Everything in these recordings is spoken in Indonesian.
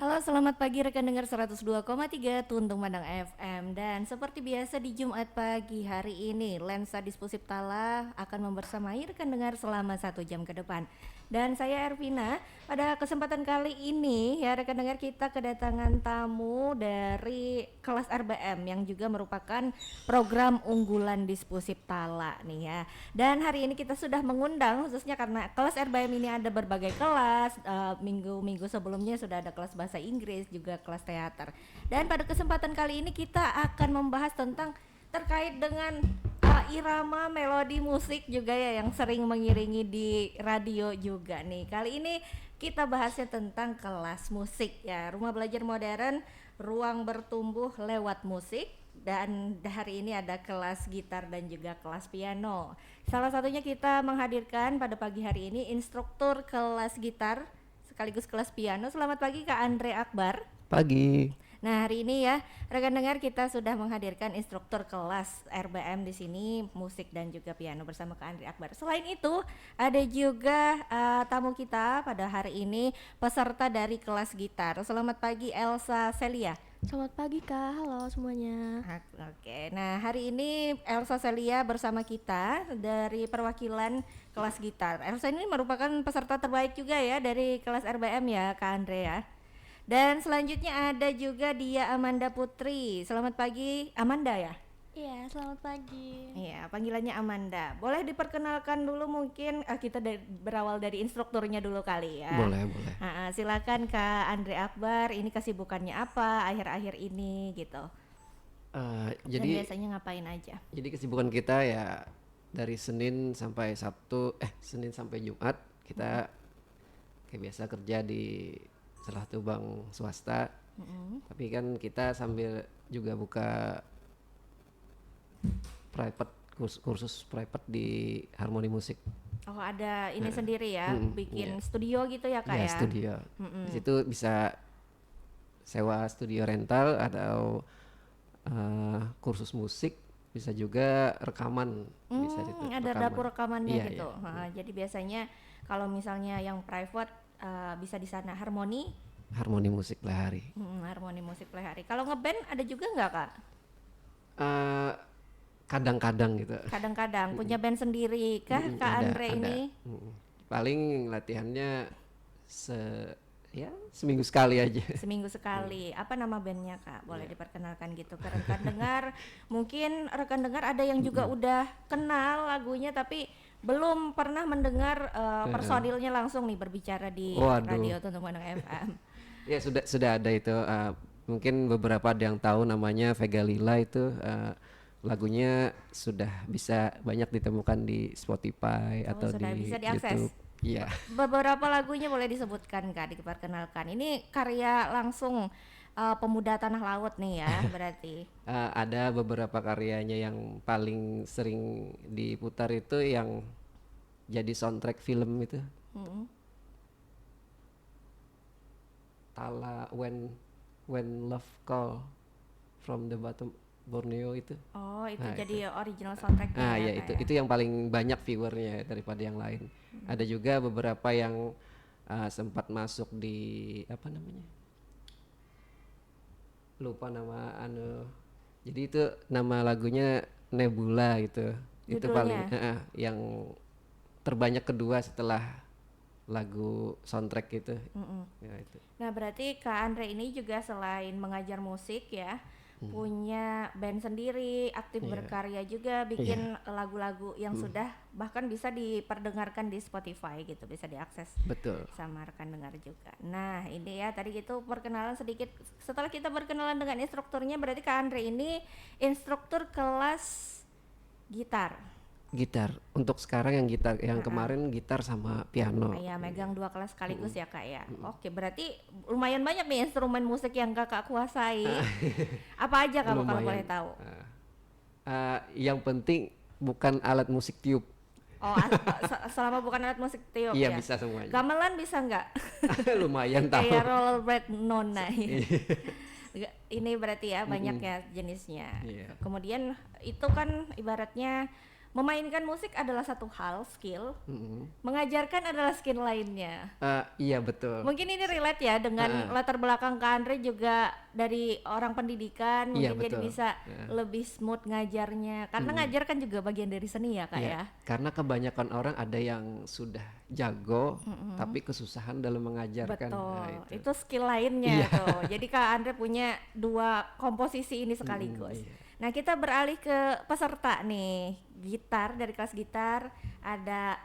Halo, selamat pagi rekan dengar 102,3 Tuntung Madang FM. Dan seperti biasa di Jumat pagi hari ini, Lensa Dispusip Tala akan membersamai rekan dengar selama 1 jam ke depan. Dan saya Ervina, pada kesempatan kali ini ya rekan dengar, kita kedatangan tamu dari kelas RBM yang juga merupakan program unggulan Dispusip Tala nih ya. Dan hari ini kita sudah mengundang khususnya karena kelas RBM ini ada berbagai kelas. Minggu-minggu sebelumnya sudah ada kelas bahasa Inggris, juga kelas teater. Dan pada kesempatan kali ini kita akan membahas tentang terkait dengan irama melodi musik juga ya yang sering mengiringi di radio juga nih. Kali ini kita bahasnya tentang kelas musik ya, rumah belajar modern, ruang bertumbuh lewat musik. Dan hari ini ada kelas gitar dan juga kelas piano. Salah satunya kita menghadirkan pada pagi hari ini instruktur kelas gitar sekaligus kelas piano. Selamat pagi Kak Andre Akbar. Pagi. Nah, hari ini ya, rekan dengar, kita sudah menghadirkan instruktur kelas RBM di sini, musik dan juga piano bersama Kak Andre Akbar. Selain itu, ada juga tamu kita pada hari ini, peserta dari kelas gitar. Selamat pagi Elsa Celia. Selamat pagi Kak, halo semuanya. Oke, nah hari ini Elsa Celia bersama kita dari perwakilan kelas gitar. Elsa ini merupakan peserta terbaik juga ya dari kelas RBM ya Kak Andre ya. Dan selanjutnya ada juga Dia Amanda Putri. Selamat pagi Amanda ya. Iya, selamat pagi. Iya, panggilannya Amanda. Boleh diperkenalkan dulu mungkin kita berawal dari instrukturnya dulu kali ya. Boleh. Silakan Kak Andre Akbar. Ini kesibukannya apa akhir-akhir ini gitu? Dan biasanya ngapain aja? Jadi kesibukan kita ya dari Senin sampai Senin sampai Jumat kita kayak biasa kerja di salah satu bank swasta. Tapi kan kita sambil juga buka private kursus private di Harmoni Musik. Oh, ada ini sendiri ya, bikin iya. studio gitu ya Kak Ya, ya? studio. Di situ bisa sewa studio rental atau kursus musik, bisa juga rekaman, bisa itu Ada rekaman. dapur rekamannya Iya, gitu. iya. Jadi biasanya kalau misalnya yang private bisa di sana Harmoni. Harmoni Musik Lehari. Harmoni Musik Lehari. Kalau ngeband ada juga nggak Kak? Eh, kadang-kadang gitu. Kadang-kadang punya band sendiri kah Kak Andre Ada. ini? Paling latihannya seminggu sekali aja. Seminggu sekali. Apa nama bandnya Kak? Boleh diperkenalkan gitu ke rekan dengar. Mungkin rekan dengar ada yang juga udah kenal lagunya tapi belum pernah mendengar personilnya langsung nih berbicara di Waduh. radio Tuntung Madang FM. Ya sudah ada itu. Mungkin beberapa ada yang tahu namanya Vega Lila itu. Lagunya sudah bisa banyak ditemukan di Spotify atau sudah di bisa diakses. YouTube. Iya. Beberapa lagunya boleh disebutkan Kak, diperkenalkan. Ini karya langsung pemuda tanah laut nih ya berarti. Ada beberapa karyanya yang paling sering diputar itu yang jadi soundtrack film itu. Tala When Love Call from the Bottom Borneo itu. Oh, itu Nah, jadi original soundtracknya ya, itu Kak ya? itu yang paling banyak viewernya daripada yang lain. Ada juga beberapa yang sempat masuk di apa namanya? Lupa nama jadi itu nama lagunya Nebula gitu. Itu paling Judulnya? yang terbanyak kedua setelah lagu soundtrack itu. Ya itu. Nah, berarti Kak Andre ini juga selain mengajar musik ya, punya band sendiri, aktif berkarya juga, bikin lagu-lagu yang sudah bahkan bisa diperdengarkan di Spotify gitu, bisa diakses Betul. sama rekan dengar juga. Nah, ini ya tadi itu perkenalan sedikit. Setelah kita berkenalan dengan instrukturnya, berarti Kak Andre ini instruktur kelas gitar. Gitar. Untuk sekarang yang gitar, yang kemarin gitar sama piano. Ya, megang 2 kelas sekaligus ya Kak ya. Oke, berarti lumayan banyak nih instrumen musik yang Kakak kuasai. Apa aja kalau boleh tahu? Yang penting bukan alat musik tiup. Oh, selama bukan alat musik tiup Iya, ya. bisa semuanya. Gamelan bisa nggak? Lumayan tahu. Kayak rollerblade nona. Ini berarti ya banyak ya jenisnya. Iya. Kemudian itu kan ibaratnya memainkan musik adalah satu hal skill, Mm-mm. mengajarkan adalah skill lainnya. Iya betul. Mungkin ini relate ya dengan latar belakang Kak Andre juga dari orang pendidikan, Iya mungkin jadi betul. bisa lebih smooth ngajarnya. Karena ngajar kan juga bagian dari seni ya Kak Iya, ya. karena kebanyakan orang ada yang sudah jago tapi kesusahan dalam mengajarkan. Nah, Betul, itu skill lainnya tuh. Jadi Kak Andre punya dua komposisi ini sekaligus. iya. Nah kita beralih ke peserta nih, gitar dari kelas gitar ada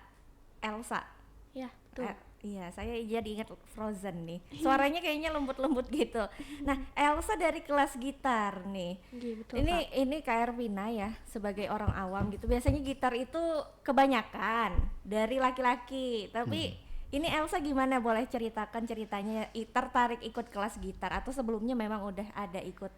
Elsa. Ya, tuh. Iya, saya jadi ingat Frozen nih. Suaranya kayaknya lembut-lembut gitu. Nah, Elsa dari kelas gitar nih. Iya, betul, Ini Kak Ervina ya, sebagai orang awam gitu. Biasanya gitar itu kebanyakan dari laki-laki. Tapi ini Elsa gimana? Boleh ceritakan ceritanya tertarik ikut kelas gitar atau sebelumnya memang udah ada ikut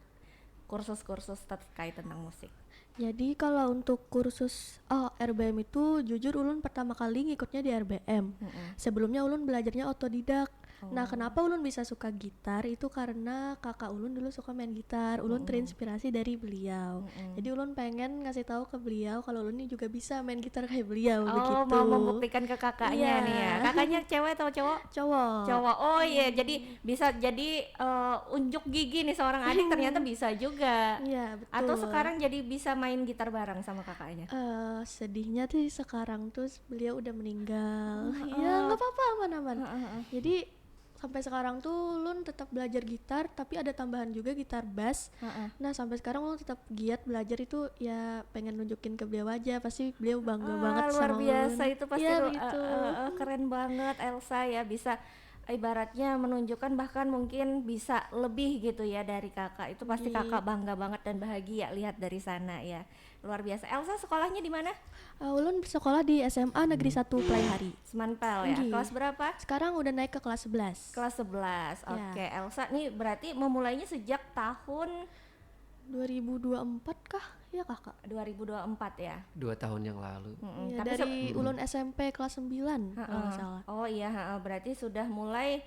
kursus-kursus terkait tentang musik? Jadi kalau untuk kursus RBM itu jujur Ulun pertama kali ngikutnya di RBM. Sebelumnya Ulun belajarnya otodidak. Nah, kenapa Ulun bisa suka gitar itu karena kakak Ulun dulu suka main gitar. Ulun terinspirasi dari beliau. Jadi Ulun pengen ngasih tahu ke beliau kalau Ulun ini juga bisa main gitar kayak beliau begitu. Mau membuktikan ke kakaknya Iya. nih ya. Kakaknya cewek atau cowok? Cowok. Cowok. Oh iya, jadi bisa jadi unjuk gigi nih seorang adik ternyata bisa juga. Iya, betul. Atau sekarang jadi bisa main gitar bareng sama kakaknya. Sedihnya tuh sekarang tuh beliau udah meninggal. Ya nggak apa-apa, aman-aman. Jadi sampai sekarang tuh Lun tetap belajar gitar, tapi ada tambahan juga gitar bass. Nah sampai sekarang Lun tetap giat belajar itu, ya pengen nunjukin ke beliau aja, pasti beliau bangga banget Luar sama biasa Ulun. itu pasti Iya, begitu. keren banget Elsa ya, bisa ibaratnya menunjukkan bahkan mungkin bisa lebih gitu ya dari kakak. Itu pasti kakak bangga banget dan bahagia lihat dari sana ya. Luar biasa. Elsa sekolahnya di mana? Ulun bersekolah di SMA Negeri 1 Playhari. Semanpel ya. Nggih. Kelas berapa? Sekarang udah naik ke kelas 11. Kelas 11. Oke, Elsa nih berarti memulainya sejak tahun 2024 kah? Ya kakak. 2024 ya. 2 tahun yang lalu. Ya, Tapi dari Ulun SMP kelas 9 kalau nggak salah. Oh iya, berarti sudah mulai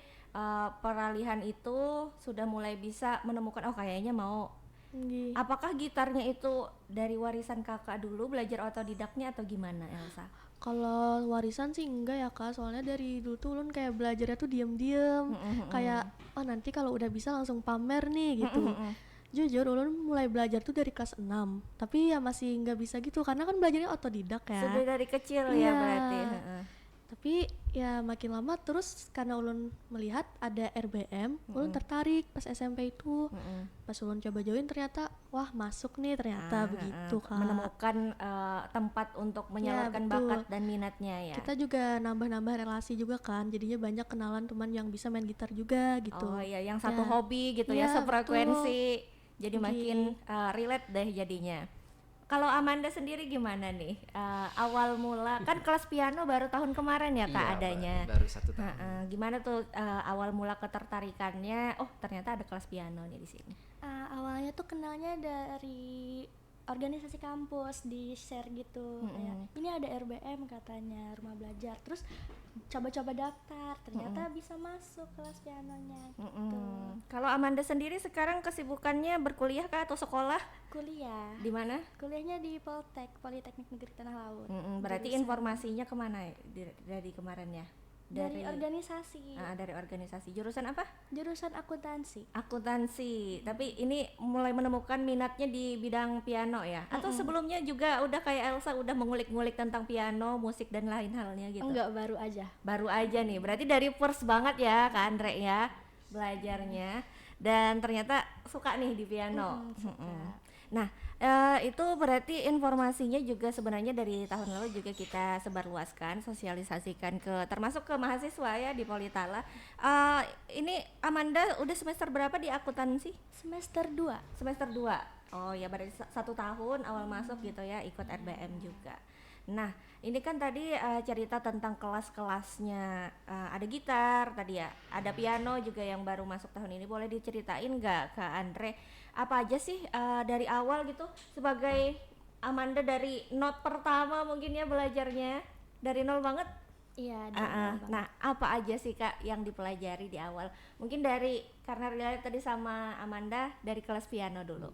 peralihan itu sudah mulai bisa menemukan kayaknya mau. Nggih. Apakah gitarnya itu dari warisan kakak dulu belajar otodidaknya atau gimana Elsa? Kalau warisan sih enggak ya kak, soalnya dari dulu tuh Ulun kayak belajarnya tuh diem-diem, kayak nanti kalau udah bisa langsung pamer nih gitu. Jujur Ulun mulai belajar tuh dari kelas 6, tapi ya masih nggak bisa gitu karena kan belajarnya otodidak ya. Sudah dari kecil ya Iya. berarti. Tapi ya makin lama terus karena Ulun melihat ada RBM, Ulun tertarik pas SMP itu. Pas Ulun coba join ternyata wah masuk nih ternyata begitu kak. Menemukan tempat untuk menyalurkan betul. bakat dan minatnya ya. Kita juga nambah-nambah relasi juga kan, jadinya banyak kenalan teman yang bisa main gitar juga gitu. Oh iya, yang satu Ya. hobi gitu ya, Ya, sefrekuensi. Jadi Nggih. makin relate deh jadinya. Kalau Amanda sendiri gimana nih? Awal mula kan kelas piano baru tahun kemarin ya Kak Iya, adanya. baru 1 tahun. Gimana tuh awal mula ketertarikannya? Oh ternyata ada kelas piano nih di sini. Awalnya tuh kenalnya dari organisasi kampus di share gitu, kayak ini ada RBM katanya rumah belajar, terus coba-coba daftar, ternyata bisa masuk kelas pianonya gitu. Kalau Amanda sendiri sekarang kesibukannya berkuliah kah atau sekolah? Kuliah, Di mana? kuliahnya di Politeknik Negeri Tanah Laut. Berarti Jurusan- informasinya kemana ya dari kemarin ya? dari organisasi, Dari organisasi. Jurusan apa? jurusan akuntansi. Akuntansi. Tapi ini mulai menemukan minatnya di bidang piano ya? Atau sebelumnya juga udah kayak Elsa udah mengulik-ngulik tentang piano, musik dan lain halnya gitu? Enggak, baru aja. Baru aja nih. Berarti dari first banget ya Kak Andre ya belajarnya, dan ternyata suka nih di piano. Nah, itu berarti informasinya juga sebenarnya dari tahun lalu juga kita sebarluaskan, sosialisasikan termasuk ke mahasiswa ya di Politala. Ini Amanda udah semester berapa di akuntansi? Semester 2. Semester 2. Oh ya, berarti 1 tahun awal masuk gitu ya, ikut RBM juga. Nah, ini kan tadi cerita tentang kelas-kelasnya, ada gitar tadi ya, ada piano juga yang baru masuk tahun ini. Boleh diceritain nggak Kak Andre, apa aja sih dari awal gitu sebagai Amanda dari not pertama mungkin ya belajarnya dari nol banget? Iya, dari awal banget. Nah, apa aja sih Kak yang dipelajari di awal? Mungkin dari karena relate tadi sama Amanda dari kelas piano dulu.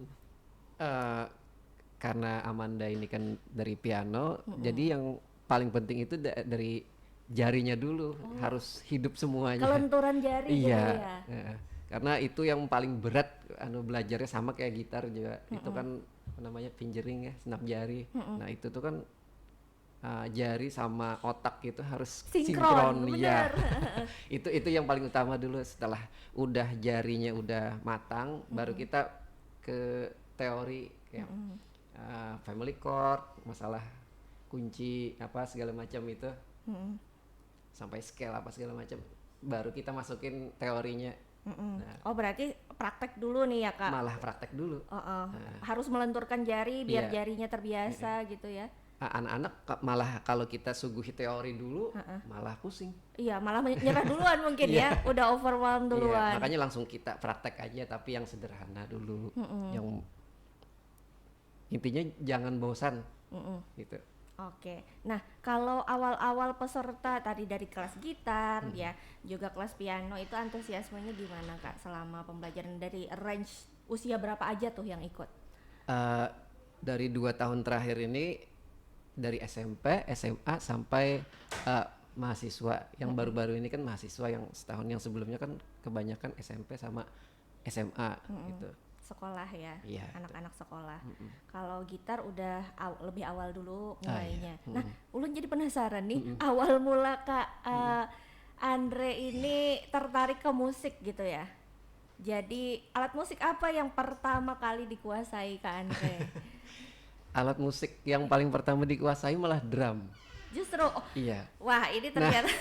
karena Amanda ini kan dari piano, jadi yang paling penting itu dari jarinya dulu, harus hidup semuanya. Kelenturan jari gitu Iya, ya. karena itu yang paling berat belajarnya, sama kayak gitar juga. Itu kan apa namanya, fingering ya, senap jari. Nah itu tuh kan jari sama otak itu harus Sinkron, ya. bener. Itu yang paling utama dulu. Setelah udah jarinya udah matang, baru kita ke teori kayak family chord, masalah kunci apa segala macam itu, sampai scale apa segala macam, baru kita masukin teorinya. Nah, Oh berarti praktek dulu nih ya Kak. malah praktek dulu. Harus melenturkan jari biar Iya. jarinya terbiasa gitu ya. Anak-anak malah kalau kita suguhi teori dulu malah pusing. Iya malah menyerah duluan mungkin ya, udah overwhelmed Iya, duluan. makanya langsung kita praktek aja, tapi yang sederhana dulu. Yang intinya jangan bosan gitu. Oke, nah kalau awal-awal peserta tadi dari kelas gitar ya, juga kelas piano itu antusiasmenya gimana Kak selama pembelajaran, dari range usia berapa aja tuh yang ikut? Dari 2 tahun terakhir ini, dari SMP, SMA sampai mahasiswa. Yang baru-baru ini kan mahasiswa, yang setahun yang sebelumnya kan kebanyakan SMP sama SMA gitu. Sekolah ya, Iya. anak-anak sekolah. Kalau gitar udah lebih awal dulu mulainya. Iya. Nah, Ulun jadi penasaran nih, awal mula Kak Andre ini tertarik ke musik gitu ya. Jadi alat musik apa yang pertama kali dikuasai Kak Andre? Alat musik yang paling pertama dikuasai malah drum. Justru, Iya. wah ini ternyata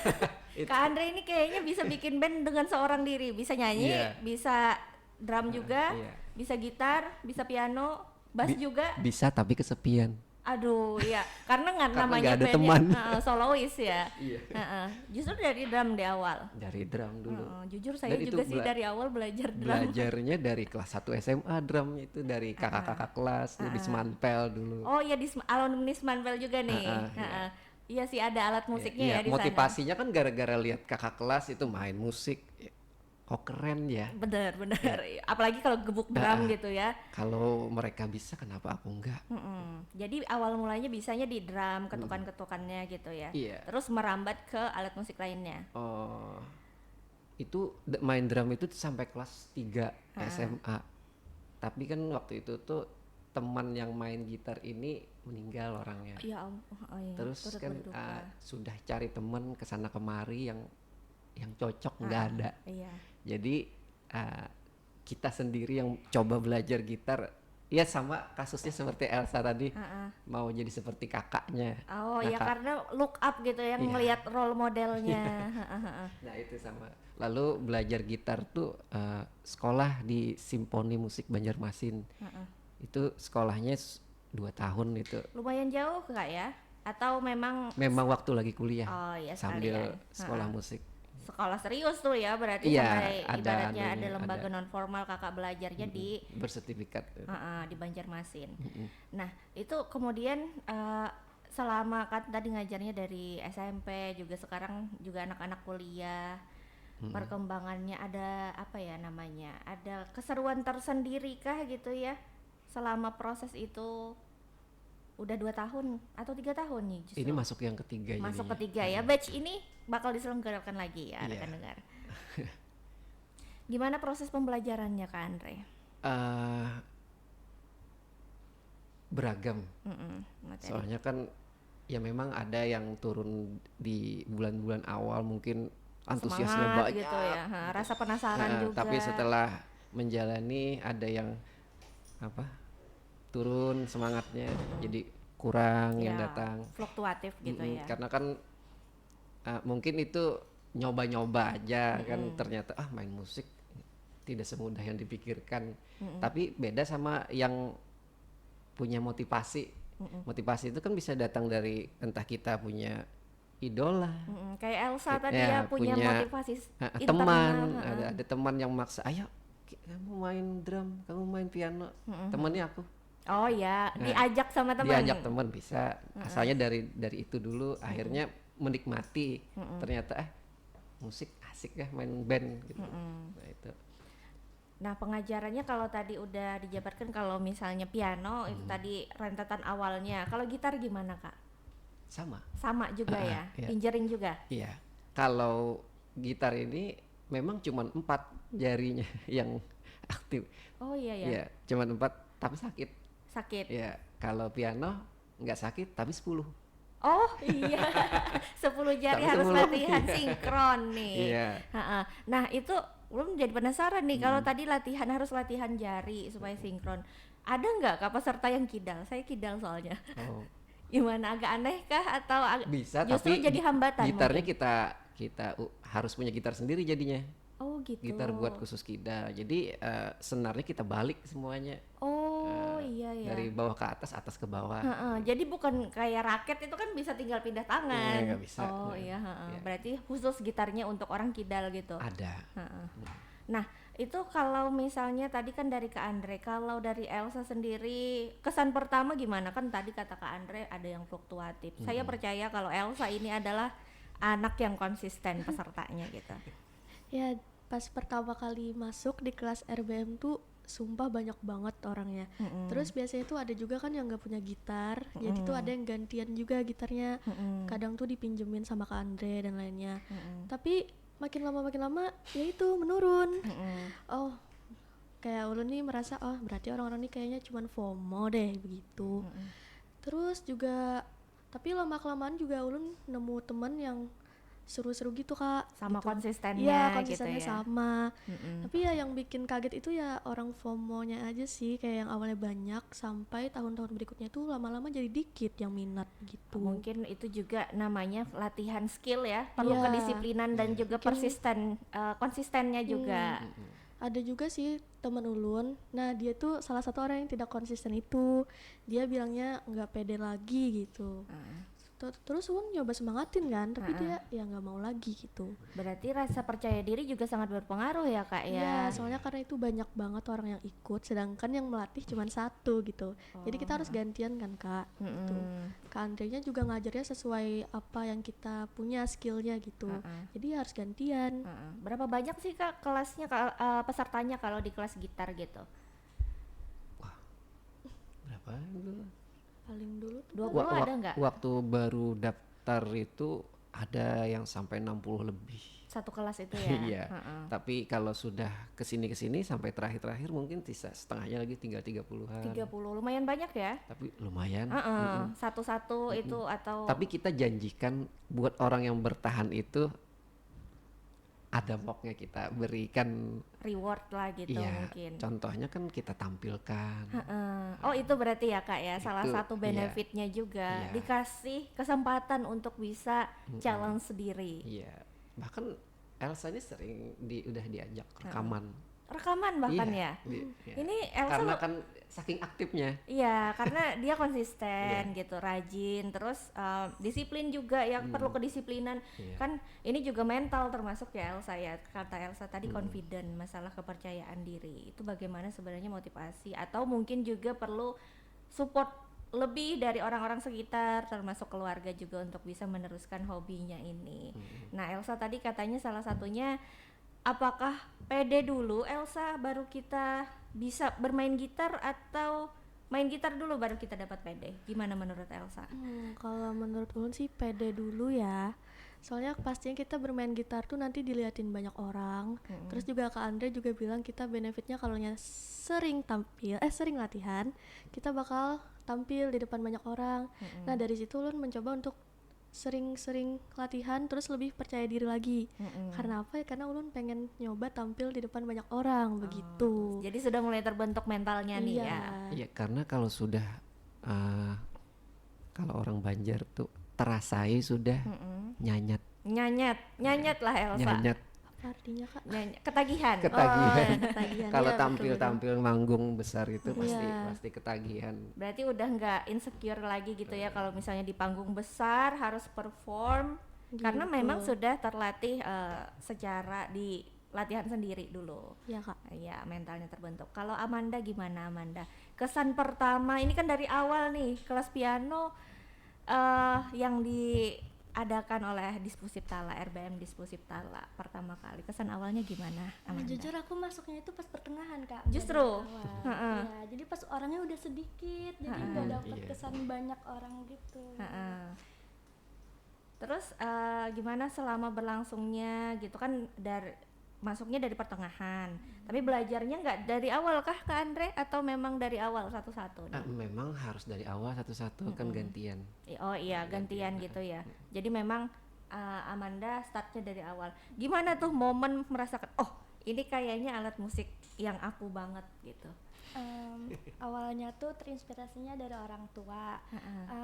itu. Kak Andre ini kayaknya bisa bikin band dengan seorang diri, bisa nyanyi, Iya. bisa drum juga, iya. bisa gitar, bisa piano, bass juga. Bisa tapi kesepian. Aduh, ya karena nggak Karena namanya nggak ada bandnya, teman. solois ya. Iya. Justru dari drum di awal. Dari drum dulu. Jujur saya Dan juga itu sih dari awal belajar drum. Belajarnya dari kelas 1 SMA drum itu, dari kakak-kakak kelas di Smanpel dulu. Oh ya, di alumni Smanvel juga nih. Iya sih, ada alat musiknya ya di sana. Motivasinya kan gara-gara lihat kakak kelas itu main musik. Oh keren ya. Bener. Apalagi kalau gebuk drum gitu ya. Kalau mereka bisa, kenapa aku enggak? Jadi awal mulanya bisanya di drum, ketukan-ketukannya gitu ya. Iya. Terus merambat ke alat musik lainnya. Oh, itu main drum itu sampai kelas 3 SMA. Tapi kan waktu itu tuh teman yang main gitar ini meninggal orangnya. Ya Allah. Oh, iya. Terus Turut kan berduka. sudah cari teman kesana kemari yang cocok nggak ada. Iya. Jadi kita sendiri yang coba belajar gitar. Ya sama kasusnya seperti Elsa tadi, mau jadi seperti kakaknya. Oh ya, karena look up gitu ya, ngelihat role modelnya. Nah itu sama. Lalu belajar gitar tuh sekolah di Simfoni Musik Banjarmasin. Itu sekolahnya 2 tahun itu. Lumayan jauh Kak ya? Atau memang Waktu lagi kuliah. Oh iya, sambil sekalian. sekolah musik. Sekolah serius tuh ya, berarti Iya, sampai ada ibaratnya ada anunya, lembaga ada. non formal Kakak belajarnya di Bersertifikat. di Banjarmasin. Nah, itu kemudian selama kan tadi ngajarnya dari SMP, juga sekarang juga anak-anak kuliah, perkembangannya ada apa ya namanya? Ada keseruan tersendiri kah gitu ya? Selama proses itu udah 2 tahun atau 3 tahun nih justru. Ini masuk yang ketiga. Masuk jadinya. ketiga ya. Batch ini bakal diselenggarakan lagi ya, Iya. rekan dengar. Gimana proses pembelajarannya Kak Andre? Beragam. Materi. Soalnya kan ya memang ada yang turun di bulan-bulan awal mungkin antusiasnya Semangat banyak. gitu ya. Rasa penasaran juga. Tapi setelah menjalani ada yang turun semangatnya, jadi kurang yang Ya, datang. fluktuatif gitu ya. Karena kan mungkin itu nyoba-nyoba aja kan, ternyata main musik tidak semudah yang dipikirkan. Tapi beda sama yang punya motivasi. Motivasi itu kan bisa datang dari entah kita punya idola, Kayak Elsa tadi ya, ya punya motivasi teman, internal. ada teman yang maksa, ayo kamu main drum, kamu main piano. Temannya aku. Oh ya, diajak sama teman. Diajak teman bisa. Asalnya dari itu dulu, akhirnya menikmati. Ternyata musik asik ya, main band gitu. Nah itu. Nah, pengajarannya kalau tadi udah dijabarkan kalau misalnya piano itu tadi rentetan awalnya. Kalau gitar gimana, Kak? Sama. Sama juga ya? Iya. Fingering juga? Iya. Kalau gitar ini memang cuma 4 jarinya yang aktif. Oh iya ya. Iya, cuma 4 tapi sakit. Sakit. Iya. Kalau piano nggak sakit tapi 10. Oh iya, 10 jari Tapi harus 10, latihan iya. sinkron nih. Iya. Ha-ha. Nah itu belum jadi penasaran nih kalau tadi latihan harus latihan jari supaya sinkron. Ada nggak Kak peserta yang kidal? Saya kidal soalnya. Oh, Gimana, agak aneh kah atau bisa justru tapi jadi hambatan? gitarnya mungkin? kita harus punya gitar sendiri jadinya. Oh gitu. Gitar buat khusus kidal. Jadi senarnya kita balik semuanya. Oh iya ya. Dari bawah ke atas, atas ke bawah. Ha-ha. Jadi bukan kayak raket itu kan bisa tinggal pindah tangan. Nggak bisa. Oh Nah, iya. Ha-ha. iya. Berarti khusus gitarnya untuk orang kidal gitu. Ada. Ha-ha. Nah, itu kalau misalnya tadi kan dari Kak Andre, kalau dari Elsa sendiri kesan pertama gimana? Kan tadi kata Kak Andre ada yang fluktuatif. Saya percaya kalau Elsa ini adalah anak yang konsisten pesertanya gitu. Ya pas pertama kali masuk di kelas RBM tuh sumpah banyak banget orangnya. Terus biasanya tuh ada juga kan yang nggak punya gitar, jadi tuh ada yang gantian juga gitarnya. Kadang tuh dipinjemin sama Kak Andre dan lainnya. Tapi makin lama ya itu menurun. Oh kayak ulun nih merasa oh berarti orang-orang nih kayaknya cuman FOMO deh begitu. Terus juga tapi lama kelamaan juga ulun nemu temen yang seru-seru gitu Kak. Sama gitu. konsistennya Iya gitu konsistennya ya. sama. Tapi ya yang bikin kaget itu ya orang FOMO-nya aja sih, kayak yang awalnya banyak sampai tahun-tahun berikutnya tuh lama-lama jadi dikit yang minat gitu. Mungkin itu juga namanya latihan skill ya, perlu Iya. kedisiplinan dan juga persisten, konsistennya juga. Ada juga sih temen ulun, nah dia tuh salah satu orang yang tidak konsisten itu. Dia bilangnya nggak pede lagi gitu. Terus ulun nyoba semangatin kan, tapi dia ya nggak mau lagi gitu. Berarti rasa percaya diri juga sangat berpengaruh ya Kak ya. Iya, soalnya karena itu banyak banget orang yang ikut, sedangkan yang melatih cuma satu gitu. Jadi kita harus gantian kan Kak. Gitu. Kak Andrenya juga ngajarnya sesuai apa yang kita punya skillnya gitu. Jadi harus gantian. Berapa banyak sih Kak kelasnya, pesertanya kalau di kelas gitar gitu? Berapa dulu? Paling dulu tuh 20 ada nggak? Waktu baru daftar itu ada yang sampai 60 lebih. Satu kelas itu ya? Iya. Tapi kalau sudah kesini sampai terakhir mungkin sisa setengahnya lagi tinggal 30-an. 30, lumayan banyak ya? Tapi lumayan. Satu-satu itu atau Tapi kita janjikan buat orang yang bertahan itu ada moknya kita berikan. reward lah gitu Iya. mungkin. Contohnya kan kita tampilkan. Oh itu berarti ya Kak ya, salah Itu, satu benefitnya juga Iya. dikasih kesempatan untuk bisa jalan sendiri. Iya. Bahkan Elsa ini sering udah diajak rekaman. Rekaman bahkan Iya, ya. iya. Ini Elsa Karena kan saking aktifnya. iya, karena dia konsisten gitu, rajin, terus disiplin juga ya, perlu kedisiplinan. Iya. Kan ini juga mental termasuk ya Elsa ya. Kata Elsa tadi confident, masalah kepercayaan diri. Itu bagaimana sebenarnya motivasi atau mungkin juga perlu support lebih dari orang-orang sekitar termasuk keluarga juga untuk bisa meneruskan hobinya ini. Nah, Elsa tadi katanya salah satunya apakah pede dulu Elsa baru kita bisa bermain gitar atau main gitar dulu baru kita dapat pede? Gimana menurut Elsa? kalau menurut ulun sih pede dulu ya. Soalnya pastinya kita bermain gitar tuh nanti diliatin banyak orang. Terus juga Kak Andre juga bilang kita benefitnya kalau sering latihan, kita bakal tampil di depan banyak orang. Nah dari situ ulun mencoba untuk sering-sering latihan terus lebih percaya diri lagi. Karena apa ya? Karena ulun pengen nyoba tampil di depan banyak orang begitu. Jadi sudah mulai terbentuk mentalnya nih Iya. ya. Iya, karena kalau sudah kalau orang Banjar tuh terasai sudah nyanyat. Nyanyat lah Elsa. Nyanyat. Apa artinya Kak? Ketagihan. Ketagihan. Ketagihan, Kalau ya, tampil-tampil manggung besar itu Iya. pasti ketagihan. Berarti udah nggak insecure lagi gitu ya kalau misalnya di panggung besar harus perform karena Gitu. memang sudah terlatih secara di latihan sendiri dulu. Ya Kak. Ya mentalnya terbentuk. Kalau Amanda gimana Amanda? Kesan pertama ini kan dari awal nih kelas piano yang diadakan oleh Dispusiptala, RBM Dispusiptala pertama kali. Kesan awalnya gimana, Amanda? Jujur aku masuknya itu pas pertengahan Kak. Justru? Iya, jadi pas orangnya udah sedikit, jadi nggak dapet Iya. kesan banyak orang gitu. Terus gimana selama berlangsungnya gitu kan, masuknya dari pertengahan, tapi belajarnya nggak dari awal kah Kak Andre, atau memang dari awal satu-satu nih? Memang harus dari awal satu-satu kan gantian. Oh iya, gantian gitu ya. Jadi memang Amanda startnya dari awal. Gimana tuh momen merasakan, oh ini kayaknya alat musik yang aku banget gitu? Awalnya tuh terinspirasinya dari orang tua.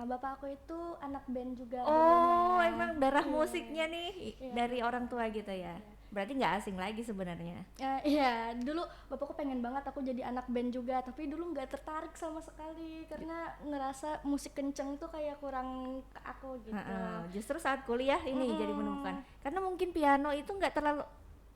Bapak aku itu anak band juga. Oh, dulunya. emang darah musiknya nih Iya. dari orang tua gitu ya. Berarti nggak asing lagi sebenarnya. Iya, dulu bapakku pengen banget aku jadi anak band juga, tapi dulu nggak tertarik sama sekali karena ngerasa musik kenceng tuh kayak kurang ke aku gitu. Justru saat kuliah ini jadi menemukan. Karena mungkin piano itu nggak terlalu,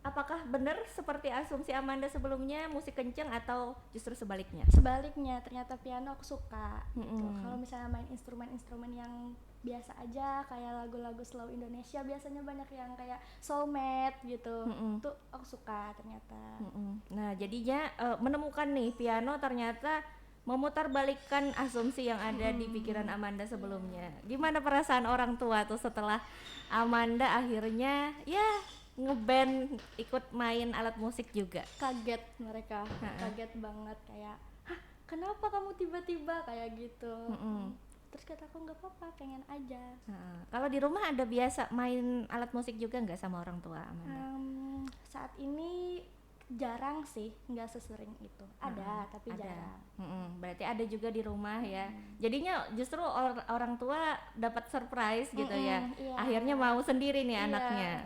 apakah benar seperti asumsi Amanda sebelumnya musik kenceng atau justru sebaliknya? Sebaliknya, ternyata piano aku suka gitu. Kalau misalnya main instrumen-instrumen yang biasa aja kayak lagu-lagu slow Indonesia biasanya banyak yang kayak soulmate gitu. Tuh aku suka ternyata. Nah jadinya menemukan nih piano ternyata memutarbalikkan asumsi yang ada di pikiran Amanda sebelumnya. Gimana perasaan orang tua tuh setelah Amanda akhirnya ya ngeband, ikut main alat musik juga? Kaget mereka, kaget banget kayak, hah kenapa kamu tiba-tiba kayak gitu. Terus kata aku nggak apa-apa, pengen aja. Kalau di rumah ada biasa main alat musik juga nggak sama orang tua Amanda? Saat ini jarang sih, nggak sesering itu. Ada, tapi jarang. Berarti ada juga di rumah ya. Jadinya justru orang tua dapat surprise gitu ya. Iya. Akhirnya mau sendiri nih Iya. anaknya.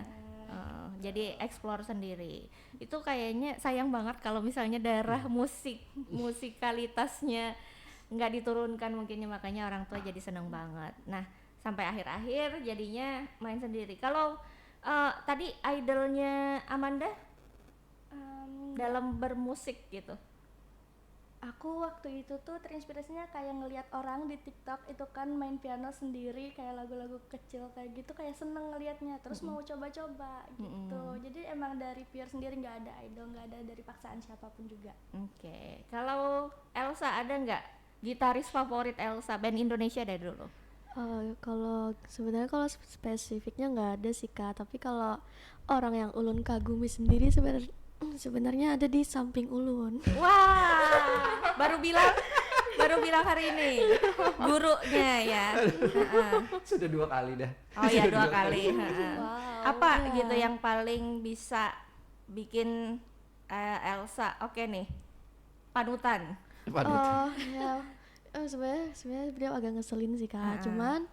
Jadi explore sendiri. Itu kayaknya sayang banget kalau misalnya darah musikalitasnya nggak diturunkan mungkinnya, makanya orang tua jadi seneng banget. Nah sampai akhir-akhir jadinya main sendiri. Kalau tadi idolnya Amanda dalam bermusik gitu? Aku waktu itu tuh terinspirasinya kayak ngelihat orang di TikTok itu kan main piano sendiri kayak lagu-lagu kecil kayak gitu, kayak seneng ngelihatnya, terus mau coba-coba gitu. Jadi emang dari pure sendiri, nggak ada idol, nggak ada dari paksaan siapapun juga. Oke. Kalau Elsa ada nggak gitaris favorit Elsa, band Indonesia dari dulu? Kalau sebenarnya kalau spesifiknya nggak ada sih Kak, tapi kalau orang yang Ulun kagumi sendiri sebenarnya ada di samping Ulun. Wah, baru bilang hari ini gurunya ya. Sudah 2 kali dah. Oh ya, 2 kali. Wow, Apa gitu yang paling bisa bikin Elsa oke nih panutan? Ya sebenarnya beliau agak ngeselin sih Kak, cuman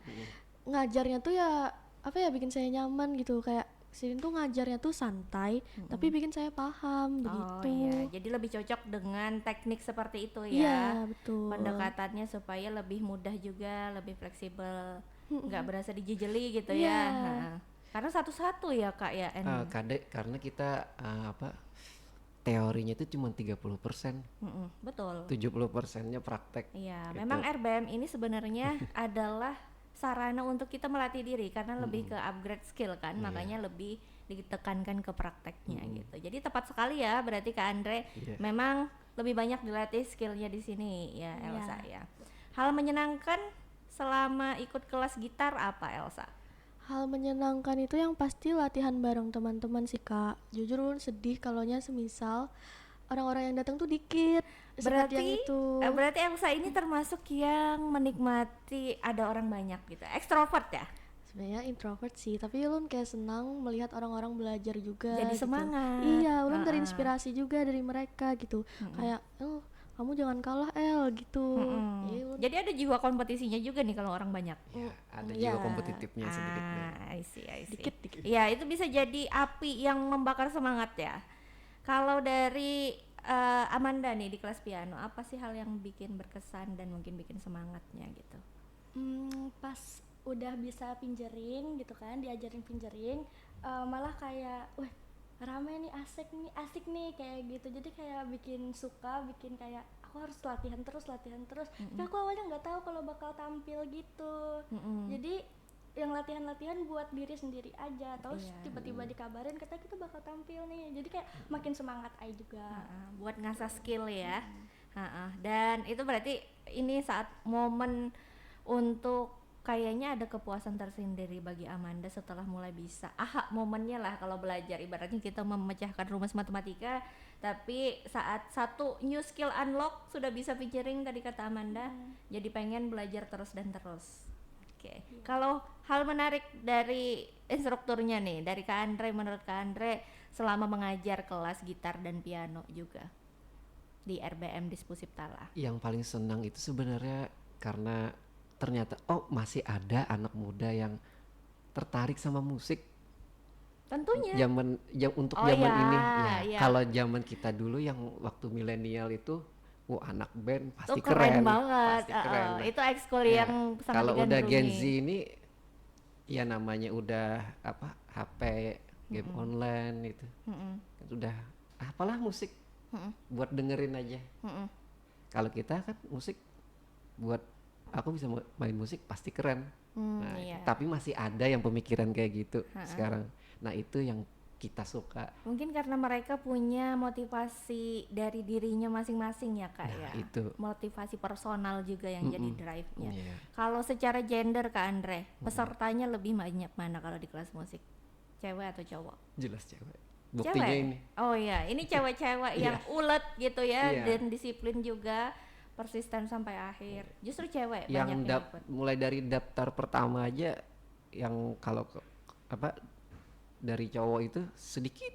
ngajarnya tuh ya apa ya, bikin saya nyaman gitu. Kayak Sirin tuh ngajarnya tuh santai, tapi bikin saya paham begitu. Oh iya, jadi lebih cocok dengan teknik seperti itu ya. Iya, betul. Pendekatannya supaya lebih mudah juga, lebih fleksibel, nggak berasa dijejeli gitu Iya. ya. Karena satu-satu ya Kak ya. Karena kita teorinya itu cuma 30%, Betul. 70%-nya praktek. Iya, Gitu. memang RBM ini sebenarnya adalah sarana untuk kita melatih diri karena lebih ke upgrade skill kan, makanya lebih ditekankan ke prakteknya gitu. Jadi tepat sekali ya, berarti Kak Andre memang lebih banyak dilatih skillnya di sini ya Elsa ya. Hal menyenangkan selama ikut kelas gitar apa Elsa? Hal menyenangkan itu yang pasti latihan bareng teman-teman sih Kak. Jujur Ulun sedih kalaunya semisal orang-orang yang datang tuh dikit. Seperti yang itu. Berarti Elsa ini termasuk yang menikmati ada orang banyak gitu, ekstrovert ya? Sebenarnya introvert sih, tapi Ulun kayak senang melihat orang-orang belajar juga. Jadi gitu. semangat. Iya, Ulun terinspirasi juga dari mereka gitu. Kayak, kamu jangan kalah gitu. Jadi ada jiwa kompetisinya juga nih kalau orang banyak. Ya, ada juga kompetitifnya sedikit. I see. Dikit. Ya itu bisa jadi api yang membakar semangat ya. Kalau dari Amanda nih di kelas piano, apa sih hal yang bikin berkesan dan mungkin bikin semangatnya gitu? Pas udah bisa pinjering gitu kan, diajarin pinjering, malah kayak wah rame nih, asik nih kayak gitu. Jadi kayak bikin suka, bikin kayak aku harus latihan terus. Tapi aku awalnya nggak tahu kalau bakal tampil gitu. Jadi yang latihan buat diri sendiri aja, terus Iya. tiba-tiba dikabarin kita bakal tampil nih, jadi kayak makin semangat aja juga. Buat ngasah skill ya. Dan itu berarti ini saat momen untuk kayaknya ada kepuasan tersendiri bagi Amanda setelah mulai bisa momennya lah kalau belajar, ibaratnya kita memecahkan rumus matematika tapi saat satu new skill unlock sudah bisa featuring tadi kata Amanda, jadi pengen belajar terus dan terus. Oke. Kalau hal menarik dari instrukturnya nih, dari Kak Andre, menurut Kak Andre selama mengajar kelas gitar dan piano juga di RBM Dispusip Tala. Yang paling senang itu sebenarnya karena ternyata masih ada anak muda yang tertarik sama musik. Tentunya. Untuk Oh zaman ya, ini ya. ya. Kalau zaman kita dulu yang waktu milenial itu anak band pasti Itu keren banget. pasti keren. Itu ekskul Ya, yang sangat kalau udah digandrungi. Gen Z ini ya namanya udah HP, game online itu. Udah apalah musik buat dengerin aja. Kalau kita kan musik buat aku bisa main musik pasti keren. Iya. Tapi masih ada yang pemikiran kayak gitu sekarang. Nah, itu yang kita suka. Mungkin karena mereka punya motivasi dari dirinya masing-masing ya Kak ya. Itu. Motivasi personal juga yang jadi drive-nya. Iya. Kalau secara gender Kak Andre, pesertanya lebih banyak mana kalau di kelas musik? Cewek atau cowok? Jelas cewek. Buktinya Cewek? ini. Oh iya, ini cewek-cewek yang ulet gitu ya, Iya. dan disiplin juga, persisten sampai akhir. Justru cewek Yang banyak yang ikut. mulai dari daftar pertama aja yang kalau dari cowok itu sedikit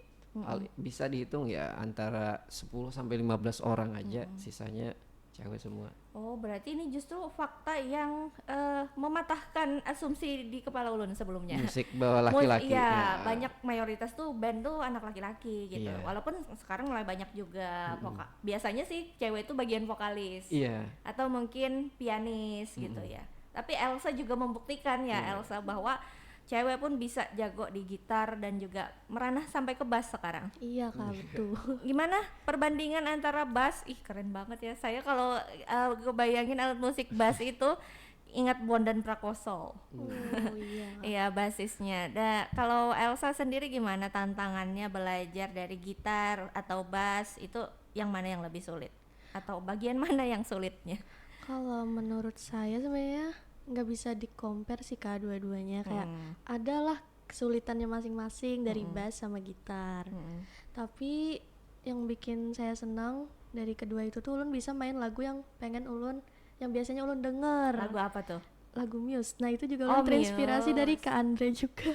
bisa dihitung ya antara 10 sampai 15 orang aja, sisanya cewek semua. Oh, berarti ini justru fakta yang mematahkan asumsi di kepala ulun sebelumnya. Musik bawa laki-laki. Iya, Ya. banyak mayoritas tuh band tuh anak laki-laki gitu. Iya. Walaupun sekarang mulai banyak juga biasanya sih cewek itu bagian vokalis. Iya. Atau mungkin pianis gitu ya. Tapi Elsa juga membuktikan ya Elsa bahwa cewek pun bisa jago di gitar dan juga meranah sampai ke bass sekarang. Iya Kak, betul. Gimana perbandingan antara bass? Ih keren banget ya. Saya kalau kebayangin alat musik bass itu ingat Bondan Prakoso. Oh iya. Iya, basisnya. Kalau Elsa sendiri gimana tantangannya belajar dari gitar atau bass, itu yang mana yang lebih sulit? Atau bagian mana yang sulitnya? Kalau menurut saya sebenarnya nggak bisa di-compare sih Kak dua-duanya, kayak adalah kesulitannya masing-masing dari bass sama gitar. Tapi yang bikin saya senang dari kedua itu tuh ulun bisa main lagu yang pengen ulun, yang biasanya ulun denger. Lagu apa tuh? Lagu Muse. Nah itu juga Oh, ulun terinspirasi Muse. dari Kak Andre juga.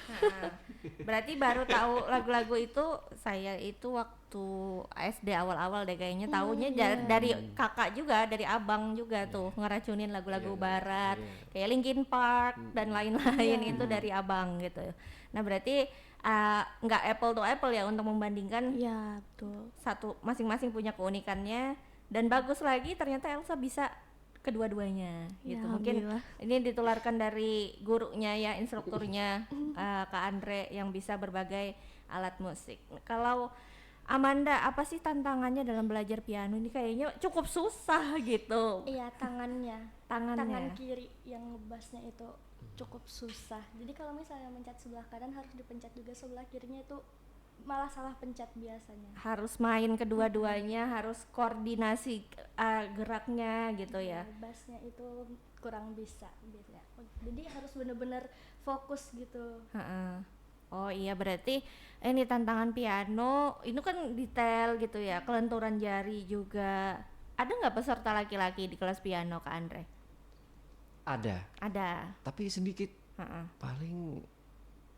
Berarti baru tahu lagu-lagu itu saya itu waktu SD awal-awal deh kayaknya tahunya dari kakak juga, dari abang juga tuh ngeracunin lagu-lagu barat kayak Linkin Park dan lain-lain itu dari abang gitu. Nah berarti nggak apple to apple ya untuk membandingkan, Iya betul. satu masing-masing punya keunikannya, dan bagus lagi ternyata Elsa bisa kedua-duanya Ya, gitu. Mungkin alhamdulillah. ini ditularkan dari gurunya ya, instrukturnya Kak Andre yang bisa berbagai alat musik. Kalau Amanda, apa sih tantangannya dalam belajar piano ini? Kayaknya cukup susah gitu. Iya, tangan Tangannya. kiri yang ngebassnya itu cukup susah. Jadi kalau misalnya mencet sebelah kanan harus dipencet juga sebelah kirinya, itu malah salah pencet biasanya. Harus main kedua-duanya, harus koordinasi geraknya gitu ya. Bassnya itu kurang bisa biasanya. Jadi harus bener-bener fokus gitu. Ha-ha. Oh iya, berarti ini tantangan piano ini kan detail gitu ya, kelenturan jari juga. Ada nggak peserta laki-laki di kelas piano Kak Andre? Ada, Ada. tapi sedikit. Ha-ha. Paling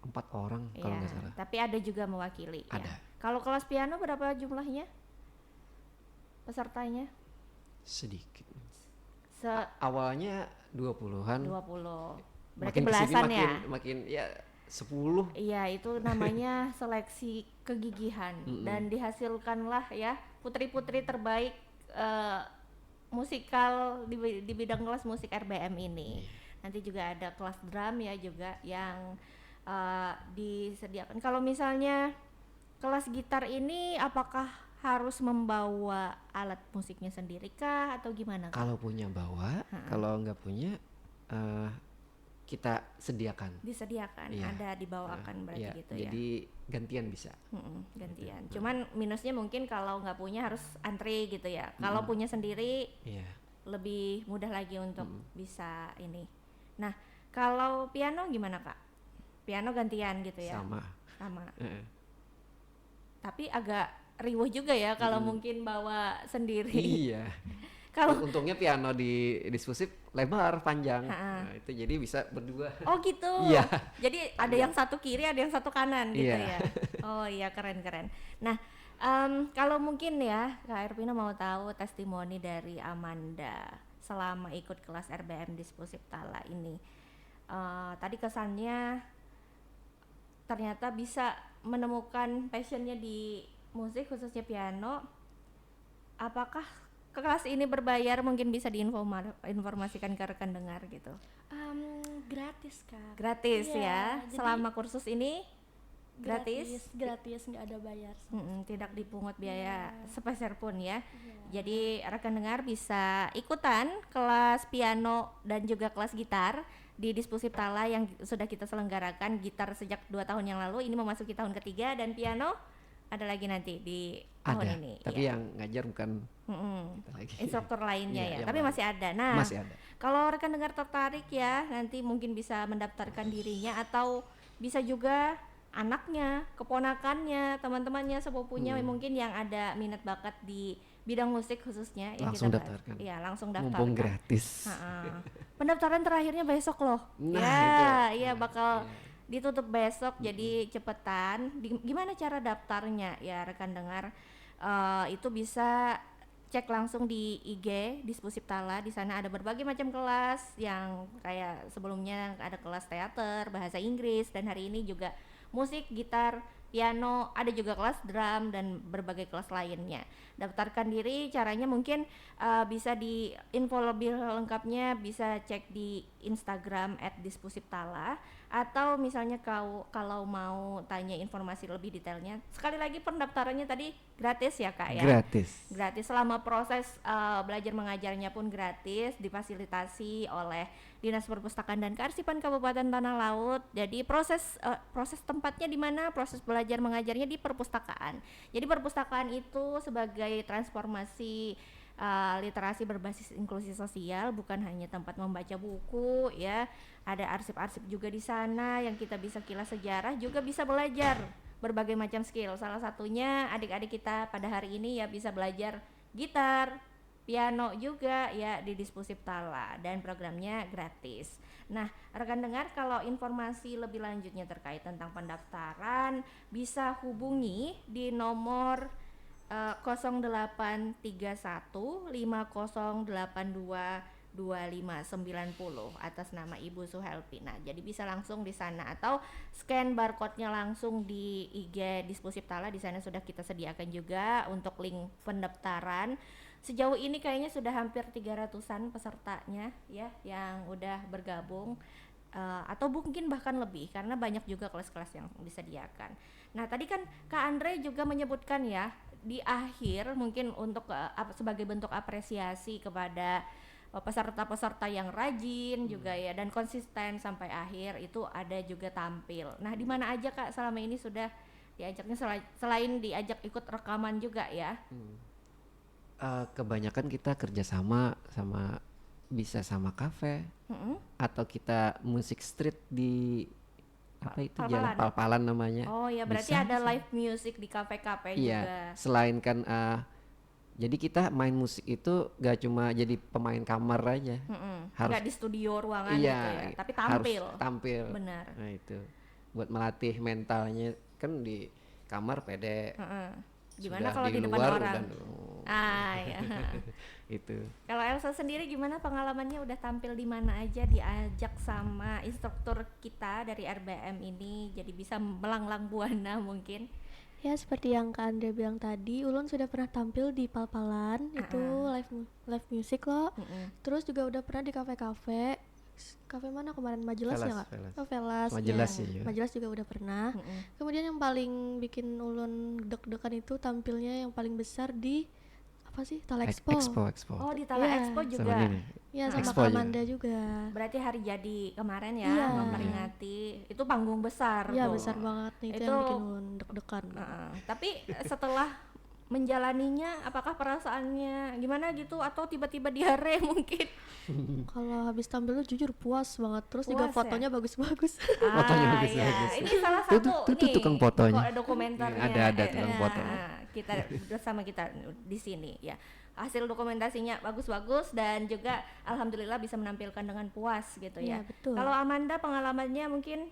4 orang kalau Iya, nggak salah. tapi ada juga mewakili. Ya. Ada. Kalau kelas piano berapa jumlahnya? Pesertanya? Sedikit. Se- Awalnya 20-an. 20. Berarti Makin kesini belasan ya? makin ya 10. Iya, itu namanya seleksi kegigihan dan dihasilkanlah ya putri-putri terbaik musikal di bidang kelas musik RBM ini. Nanti juga ada kelas drum ya juga yang disediakan. Kalau misalnya kelas gitar ini apakah harus membawa alat musiknya sendiri kah atau gimana Kak? Kalau punya bawa, kalau nggak punya kita sediakan. disediakan, Iya. ada dibawakan berarti Iya, gitu ya. jadi gantian bisa. Gantian. Cuman minusnya mungkin kalau nggak punya harus antri gitu ya. Kalau punya sendiri Iya. lebih mudah lagi untuk bisa ini. Nah, kalau piano gimana Kak? Piano gantian gitu ya? Sama. Sama. Heeh. Tapi agak riuh juga ya kalau mungkin bawa sendiri. Iya. Kalau Untungnya piano di Dispusip lebar panjang. Ha-ha. Nah, itu jadi bisa berdua. oh gitu. Iya. Jadi ada yang satu kiri, ada yang satu kanan gitu Iya. ya. Oh iya, keren-keren. Nah, kalau mungkin ya Kak Ervina mau tahu testimoni dari Amanda selama ikut kelas RBM Dispusip Tala ini. Tadi kesannya ternyata bisa menemukan passionnya di musik, khususnya piano. Apakah kelas ini berbayar? Mungkin bisa diinformasikan ke rekan dengar gitu. Gratis Kak. Gratis Iya, ya. jadi Selama kursus ini gratis. gratis nggak ada bayar. Tidak dipungut biaya sepeser pun ya. Jadi rekan dengar bisa ikutan kelas piano dan juga kelas gitar di Dispusip Tala yang sudah kita selenggarakan. Gitar sejak 2 tahun yang lalu, ini memasuki tahun ketiga, dan piano ada lagi nanti di tahun Ada, ini. tapi ya. yang ngajar bukan kita lagi. Instruktur lainnya Iya, ya, yang tapi baru. masih ada. Nah, Masih ada. kalau rekan dengar tertarik ya, nanti mungkin bisa mendaftarkan dirinya, atau bisa juga anaknya, keponakannya, teman-temannya, sepupunya mungkin yang ada minat bakat di bidang musik khususnya. Ya Langsung kita daftarkan. Iya, langsung Mumpung daftarkan. gratis. Ha-ha. Pendaftaran terakhirnya besok loh. Nah, ya, itu. iya bakal ditutup besok, jadi cepetan. Gimana cara daftarnya ya rekan dengar? Itu bisa cek langsung di IG Dispusip Tala. Di sana ada berbagai macam kelas, yang kayak sebelumnya ada kelas teater, bahasa Inggris, dan hari ini juga musik, gitar, piano, ada juga kelas drum dan berbagai kelas lainnya. Daftarkan diri, caranya mungkin bisa di info lebih lengkapnya bisa cek di Instagram @dispusiptala, atau misalnya kalau mau tanya informasi lebih detailnya, sekali lagi pendaftarannya tadi gratis ya Kak ya. Gratis selama proses belajar mengajarnya pun gratis, difasilitasi oleh Dinas Perpustakaan dan Kearsipan Kabupaten Tanah Laut. Jadi proses tempatnya di mana? Proses belajar mengajarnya di perpustakaan. Jadi perpustakaan itu sebagai transformasi literasi berbasis inklusi sosial, bukan hanya tempat membaca buku ya. Ada arsip-arsip juga di sana yang kita bisa kilas sejarah, juga bisa belajar berbagai macam skill. Salah satunya adik-adik kita pada hari ini ya bisa belajar gitar, piano juga ya di Dispusip Tala, dan programnya gratis. Nah, rekan dengar, kalau informasi lebih lanjutnya terkait tentang pendaftaran bisa hubungi di nomor 0831 5082 2590 atas nama Ibu Suhelpi. Nah, jadi bisa langsung di sana, atau scan barcode-nya langsung di IG Dispusip Tala. Di sana sudah kita sediakan juga untuk link pendaftaran. Sejauh ini kayaknya sudah hampir 300-an pesertanya ya yang udah bergabung, atau mungkin bahkan lebih, karena banyak juga kelas-kelas yang disediakan. Nah, tadi kan Kak Andre juga menyebutkan ya di akhir mungkin untuk sebagai bentuk apresiasi kepada peserta-peserta yang rajin juga ya, dan konsisten sampai akhir, itu ada juga tampil. Nah, di mana aja Kak selama ini sudah diajaknya, selain diajak ikut rekaman juga ya? Kebanyakan kita kerjasama bisa sama kafe, atau kita musik street di apa itu jalan Pal-Palan namanya. Oh ya, berarti bisa, ada live music di kafe-kafe juga. Iya, selain kan jadi kita main musik itu gak cuma jadi pemain kamar aja, harus nggak di studio ruangan iya, gitu ya, tapi harus tampil. Benar. Nah itu buat melatih mentalnya, kan di kamar pede. Gimana Sudah kalau di depan luar orang? ya. Itu. Kalau Elsa sendiri gimana pengalamannya, udah tampil di mana aja, diajak sama instruktur kita dari RBM ini, jadi bisa melanglang buana mungkin? Ya, seperti yang Kak Andre bilang tadi, Ulun sudah pernah tampil di Pal-Palan, itu live music loh. Terus juga udah pernah di kafe-kafe. Kafe mana kemarin? Majelas ya Kak? Velas. Oh, Velas. Majelas ya. ya. Majelas juga udah pernah. Kemudian yang paling bikin Ulun deg-degan itu tampilnya yang paling besar di apa sih, Tala Expo. Expo. Oh, di Tala Iya. Expo Sama juga. ini. Iya, sama Expo Kak aja. Amanda juga. Berarti hari jadi kemarin ya, Iya. memperingati. Itu panggung besar Iya, tuh. besar banget nih, itu Itu yang bikin Ulun deg-degan. Tapi setelah menjalaninya, apakah perasaannya gimana gitu, atau tiba-tiba diare mungkin? Kalau habis tampil tuh jujur puas banget, terus juga Puas ya? fotonya bagus-bagus. Fotonya Ah, bagus, iya. bagus. Ini salah Tuh, satu tuh, nih tukang fotonya. dokumenternya. Ada tukang foto. Kita bersama kita di sini ya. Hasil dokumentasinya bagus-bagus dan juga alhamdulillah bisa menampilkan dengan puas gitu ya. Iya, betul. Kalau Amanda pengalamannya mungkin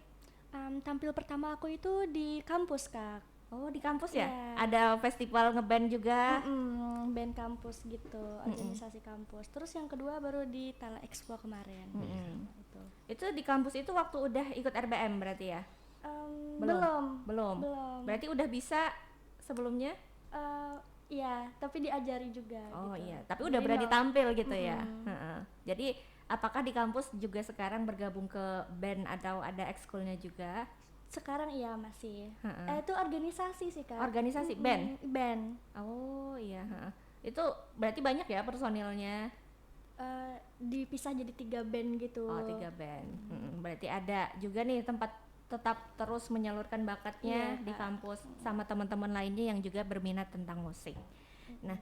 Tampil pertama aku itu di kampus, Kak. oh di kampus ya? Iya. Ada festival ngeband juga. Band kampus gitu, organisasi kampus. Terus yang kedua baru di Tala Expo kemarin. Gitu. Itu di kampus itu waktu udah ikut RBM berarti ya? Belum. Belum. Berarti udah bisa sebelumnya? Iya, tapi diajari juga. Oh gitu. iya, tapi udah Jadi berani no- tampil gitu ya. Heeh. Jadi apakah di kampus juga sekarang bergabung ke band atau ada ekskulnya juga? Sekarang iya masih. Heeh. Itu organisasi sih, Kak. Organisasi band? Band. Oh iya. Heeh. Itu berarti banyak ya personilnya? Dipisah jadi 3 band gitu. Oh 3 band. Berarti ada juga nih tempat tetap terus menyalurkan bakatnya Iya, di kampus sama teman-teman lainnya yang juga berminat tentang musik. Nah,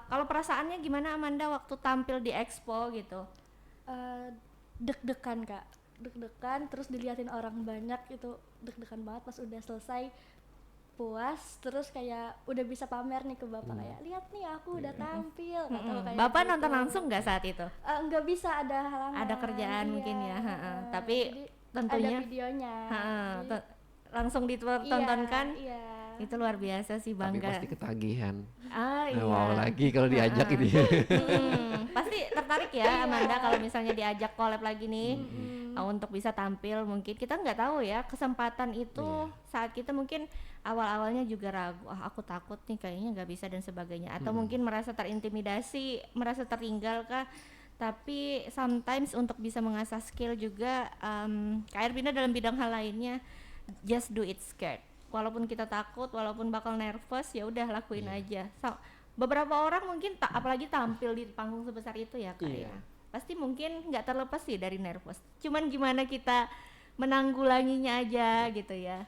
kalau perasaannya gimana Amanda waktu tampil di Expo gitu? Deg-degan, Kak. Deg-degan, terus diliatin orang banyak, itu deg-degan banget. Pas udah selesai puas, terus kayak udah bisa pamer nih ke bapak, kayak lihat nih aku udah tampil. Nggak tahu kayak Bapak gitu. nonton langsung nggak saat itu? Nggak bisa, ada halangan. Ada kerjaan mungkin ya, heeh. Tapi Jadi tentunya ada videonya. heeh, Jadi, langsung ditontonkan. Iya. Itu luar biasa sih, Tapi bangga. pasti ketagihan. Iya. Nah, mau lagi kalau diajak ini. Pasti tertarik ya Amanda kalau misalnya diajak collab lagi nih untuk bisa tampil. Mungkin kita nggak tahu ya kesempatan itu saat kita mungkin awal-awalnya juga ragu, aku takut nih kayaknya nggak bisa dan sebagainya, atau mungkin merasa terintimidasi, merasa tertinggal kah. Tapi sometimes untuk bisa mengasah skill juga, Kak Ervina dalam bidang hal lainnya, just do it scared. Walaupun kita takut, walaupun bakal nervous, ya udah lakuin aja. Beberapa orang mungkin apalagi tampil di panggung sebesar itu ya Kak ya. Pasti mungkin nggak terlepas sih dari nervous. Cuman gimana kita menanggulanginya aja gitu ya.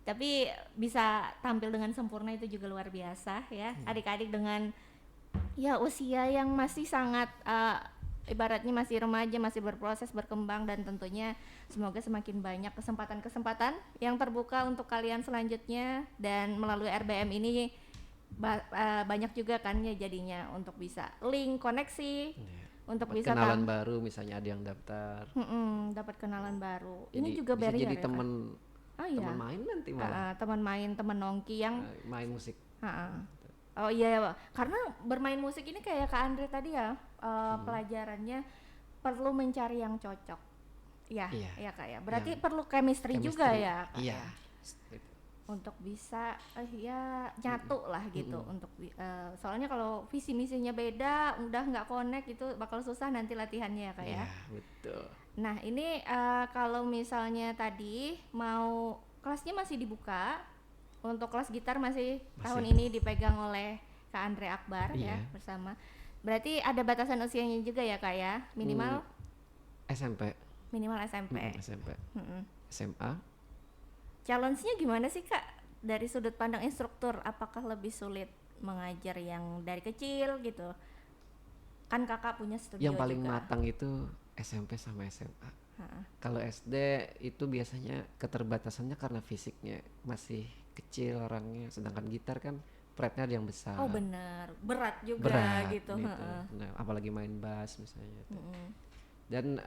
Tapi bisa tampil dengan sempurna itu juga luar biasa ya. Adik-adik dengan ya usia yang masih sangat ibaratnya masih remaja, masih berproses berkembang, dan tentunya semoga semakin banyak kesempatan-kesempatan yang terbuka untuk kalian selanjutnya, dan melalui RBM ini banyak juga kan ya jadinya untuk bisa link koneksi untuk Dapat bisa kenalan baru, misalnya ada yang daftar. dapat kenalan baru. Jadi Ini juga bisa barrier jadi ya, Kak? teman iya. main nanti malah. Teman main, teman nongki yang Main musik. oh iya ya, Pak. Karena bermain musik ini kayak Kak Andre tadi ya, pelajarannya perlu mencari yang cocok. Ya, Iya. ya Kak ya. Berarti Yang perlu chemistry juga Chemistry. ya, Kak, Iya. ya? Untuk bisa ya nyatu lah gitu. Untuk soalnya kalau visi misinya beda, udah nggak connect, itu bakal susah nanti latihannya ya Kak ya. Iya, betul. Nah ini kalau misalnya tadi mau kelasnya masih dibuka, untuk kelas gitar masih tahun ini dipegang oleh Kak Andre Akbar ya Iya. bersama. Berarti ada batasan usianya juga ya Kak ya, minimal SMP. minimal SMP. SMP. Mm-mm. SMA. Challenge-nya gimana sih Kak dari sudut pandang instruktur? Apakah lebih sulit mengajar yang dari kecil gitu? Kan Kakak punya studio Yang paling juga. matang itu SMP sama SMA. Kalau SD itu biasanya keterbatasannya karena fisiknya masih kecil orangnya, sedangkan gitar kan fretnya ada yang besar. Oh benar, berat juga Berat gitu. heeh. Nah, apalagi main bass misalnya. Dan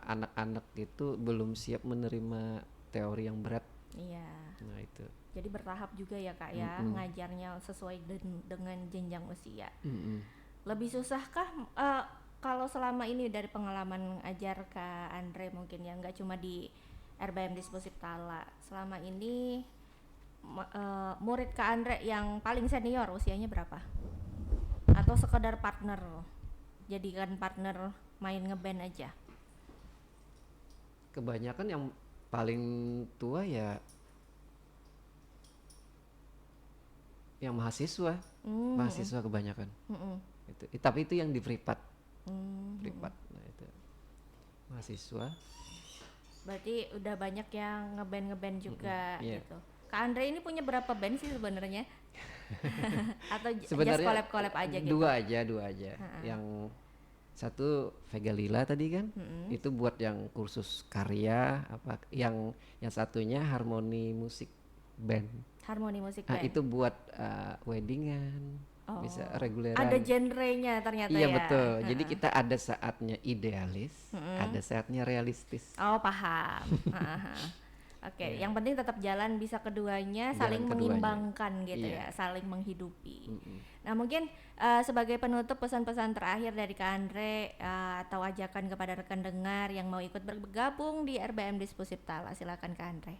anak-anak itu belum siap menerima teori yang berat. Iya. Nah itu. Jadi bertahap juga ya Kak ya, ngajarnya sesuai dengan jenjang usia. Lebih susahkah kalau selama ini dari pengalaman ajar Kak Andre mungkin ya, nggak cuma di RBM Dispusip Tala, selama ini murid Kak Andre yang paling senior usianya berapa? Atau sekedar partner, jadikan partner main ngeband aja? Kebanyakan yang paling tua ya yang mahasiswa, mahasiswa kebanyakan. Itu. Tapi itu yang di privat, privat. Nah itu mahasiswa. Berarti udah banyak yang ngeband juga Iya. gitu. Kak Andre ini punya berapa band sih sebenarnya? Atau just Sebenarnya collab aja gitu? dua aja. Yang satu Vega Lila tadi kan, itu buat yang kursus karya apa. Yang satunya Harmoni Musik Band. Harmoni Musik Nah, Band. itu buat weddingan, bisa reguleran. Ada genrenya ternyata Iya ya. betul. Jadi kita ada saatnya idealis, ada saatnya realistis. Oh paham. Oke, yang penting tetap jalan bisa keduanya, Jalan saling keduanya. mengimbangkan gitu Iya. ya, saling menghidupi. Nah mungkin sebagai penutup pesan-pesan terakhir dari Kak Andre atau ajakan kepada rekan dengar yang mau ikut bergabung di RBM Diskursif Tala, silakan Kak Andre.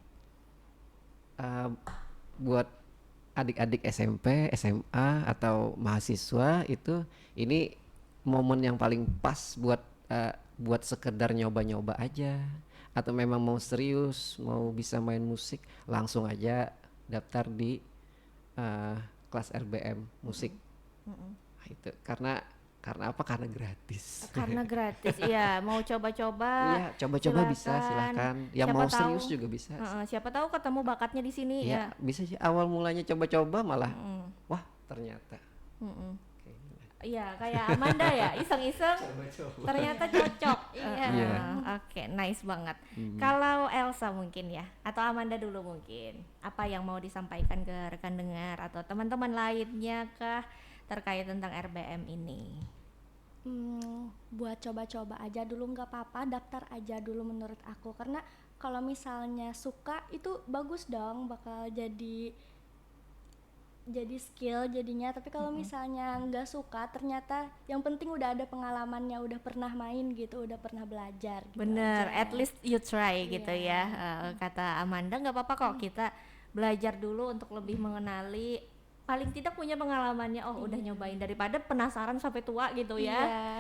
Buat adik-adik SMP, SMA atau mahasiswa itu ini momen yang paling pas buat sekedar nyoba-nyoba aja, atau memang mau serius, mau bisa main musik, langsung aja daftar di kelas RBM musik. Nah, itu karena apa? Karena gratis. Karena gratis, iya. Mau coba-coba, Iya, coba-coba bisa, silakan. Yang Siapa mau tahu, serius juga bisa. siapa tahu ketemu bakatnya di sini ya. Ya, bisa sih awal mulanya coba-coba malah wah ternyata. Iya, kayak Amanda ya, iseng-iseng ternyata cocok. Iya. Oke, nice banget. Kalau Elsa mungkin ya, atau Amanda dulu mungkin, apa yang mau disampaikan ke rekan dengar atau teman-teman lainnya kah terkait tentang RBM ini? Buat coba-coba aja dulu, nggak apa-apa, daftar aja dulu menurut aku, karena kalau misalnya suka itu bagus dong, bakal jadi skill jadinya. Tapi kalau misalnya nggak suka, ternyata yang penting udah ada pengalamannya, udah pernah main gitu, udah pernah belajar gitu Bener, aja. at least you try gitu ya. Kata Amanda nggak apa-apa kok kita belajar dulu untuk lebih mengenali, paling tidak punya pengalamannya. Oh udah nyobain, daripada penasaran sampai tua gitu ya.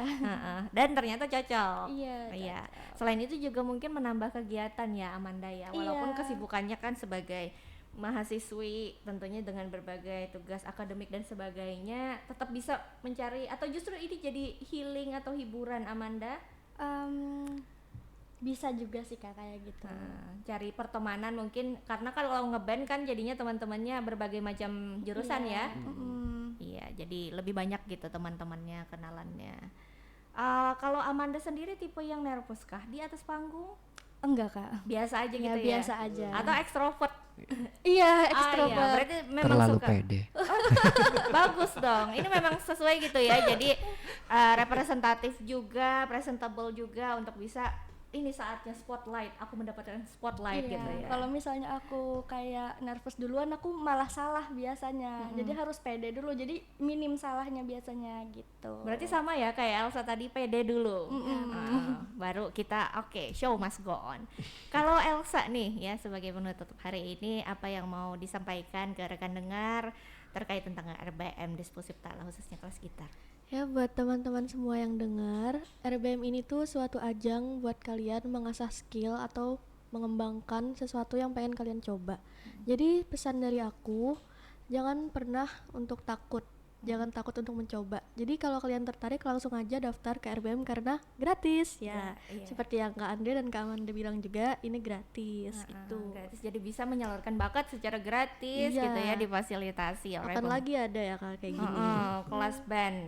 Dan ternyata cocok. Iya, Selain itu juga mungkin menambah kegiatan ya Amanda ya, walaupun Iya. kesibukannya kan sebagai mahasiswi tentunya dengan berbagai tugas akademik dan sebagainya, tetap bisa mencari, atau justru ini jadi healing atau hiburan Amanda. Bisa juga sih Kak kayak gitu. Cari pertemanan mungkin, karena kalau ngeband kan jadinya teman-temannya berbagai macam jurusan ya. Iya, jadi lebih banyak gitu teman-temannya, kenalannya. Kalau Amanda sendiri tipe yang nervous kah di atas panggung? Enggak Kak. Biasa aja Ya, gitu ya? biasa aja. Atau ekstrovert? Iya, Iya, ekstrovert. berarti memang Terlalu suka. pede. Bagus dong, ini memang sesuai gitu ya. Jadi representatif juga, presentable juga untuk bisa ini saatnya spotlight, aku mendapatkan spotlight gitu ya. Kalau misalnya aku kayak nervous duluan, aku malah salah biasanya. Jadi harus pede dulu. Jadi minim salahnya biasanya gitu. Berarti sama ya kayak Elsa tadi, pede dulu. Baru kita oke, show must go on. Kalau Elsa nih ya sebagai penutup hari ini, apa yang mau disampaikan ke rekan dengar terkait tentang RBM Diskursif Tala, khususnya kelas gitar? Ya, buat teman-teman semua yang dengar, RBM ini tuh suatu ajang buat kalian mengasah skill atau mengembangkan sesuatu yang pengen kalian coba. Jadi pesan dari aku, jangan pernah untuk takut, jangan takut untuk mencoba. Jadi kalau kalian tertarik, langsung aja daftar ke RBM karena gratis ya. Iya. Seperti yang Kak Andre dan Kak Amanda bilang juga, ini gratis gitu. Gratis, jadi bisa menyalurkan bakat secara gratis Iya. gitu ya, difasilitasi oleh Akan lagi ada ya Kak kayak gini. kelas band.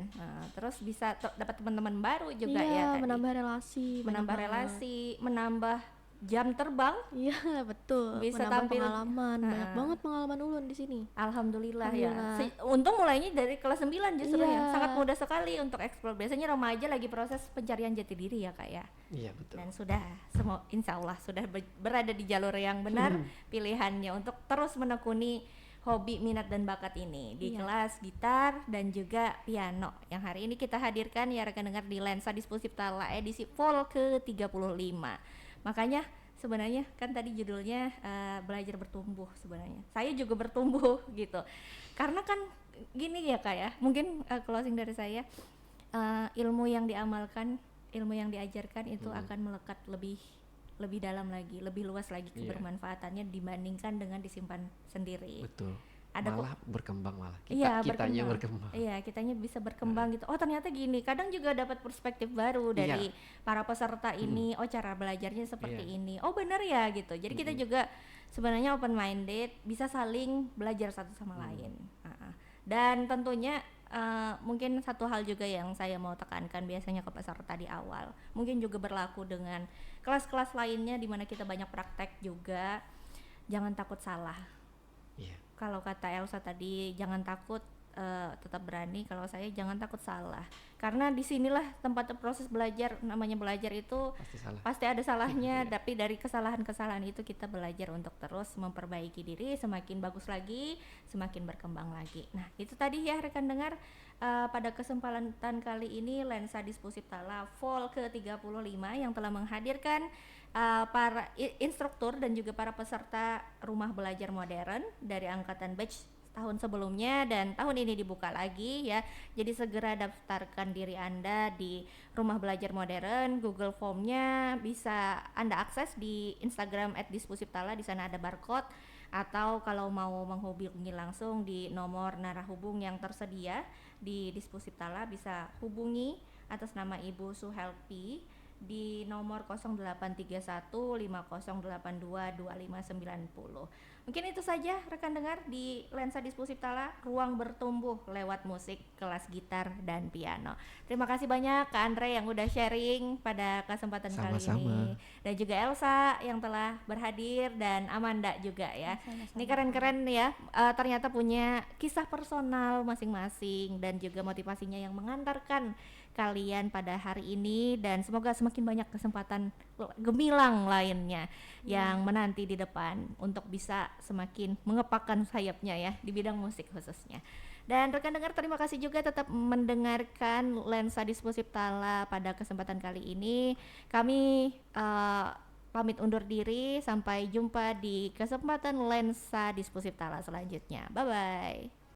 Terus bisa dapat teman-teman baru juga Iya, ya tadi. menambah relasi, menambah banyak relasi, menambah jam terbang. Iya betul. Bisa Menambah tampil. pengalaman, banyak banget pengalaman ulun di sini. Alhamdulillah Alhamdulillah. ya. Untung mulainya dari kelas 9 justru Iya. ya. Sangat mudah sekali untuk eksplor. Biasanya remaja lagi proses pencarian jati diri ya Kak ya. Iya betul. Dan sudah semua insya Allah sudah berada di jalur yang benar pilihannya untuk terus menekuni hobi, minat dan bakat ini di kelas gitar dan juga piano yang hari ini kita hadirkan ya rekan dengar di Lensa Diskursif Tala edisi Vol ke-35. Makanya sebenarnya kan tadi judulnya belajar bertumbuh. Sebenarnya saya juga bertumbuh gitu, karena kan gini ya Kak ya, mungkin closing dari saya, ilmu yang diamalkan, ilmu yang diajarkan itu akan melekat lebih dalam lagi, lebih luas lagi kebermanfaatannya dibandingkan dengan disimpan sendiri. Betul. ada kok. malah berkembang malah. Iya, Kitanya berkembang. Iya, kitanya bisa berkembang gitu. Oh, ternyata gini. Kadang juga dapat perspektif baru dari para peserta ini. Oh, cara belajarnya seperti Iya. ini. Oh, benar ya gitu. Jadi kita juga sebenarnya open minded, bisa saling belajar satu sama lain. Dan tentunya mungkin satu hal juga yang saya mau tekankan biasanya ke peserta di awal. Mungkin juga berlaku dengan kelas-kelas lainnya di mana kita banyak praktek juga. Jangan takut salah. Iya. Kalau kata Elsa tadi jangan takut, tetap berani. Kalau saya jangan takut salah, karena disinilah tempat proses belajar. Namanya belajar itu Pasti salah. pasti ada salahnya. Iya. Tapi dari kesalahan-kesalahan itu kita belajar untuk terus memperbaiki diri, semakin bagus lagi, semakin berkembang lagi. Nah itu tadi ya rekan dengar, pada kesempatan kali ini Lensa Dispositala Vol ke-35 yang telah menghadirkan para instruktur dan juga para peserta rumah belajar modern dari angkatan batch tahun sebelumnya dan tahun ini dibuka lagi ya. Jadi segera daftarkan diri Anda di rumah belajar modern. Google Form-nya bisa Anda akses di Instagram @disposiptala, di sana ada barcode, atau kalau mau menghubungi langsung di nomor narahubung yang tersedia di Disposiptala bisa hubungi atas nama Ibu Suhelpi di nomor 083150822590. Mungkin itu saja rekan dengar di Lensa Disposiptala, ruang bertumbuh lewat musik, kelas gitar dan piano. Terima kasih banyak Kak Andre yang udah sharing pada kesempatan kali ini, dan juga Elsa yang telah berhadir, dan Amanda juga ya. Ini keren-keren ya, ternyata punya kisah personal masing-masing dan juga motivasinya yang mengantarkan kalian pada hari ini, dan semoga semakin banyak kesempatan gemilang lainnya yang menanti di depan untuk bisa semakin mengepakkan sayapnya ya di bidang musik khususnya. Dan rekan dengar, terima kasih juga tetap mendengarkan Lensa Disposiptala pada kesempatan kali ini. Kami pamit undur diri, sampai jumpa di kesempatan Lensa Disposiptala selanjutnya. Bye bye.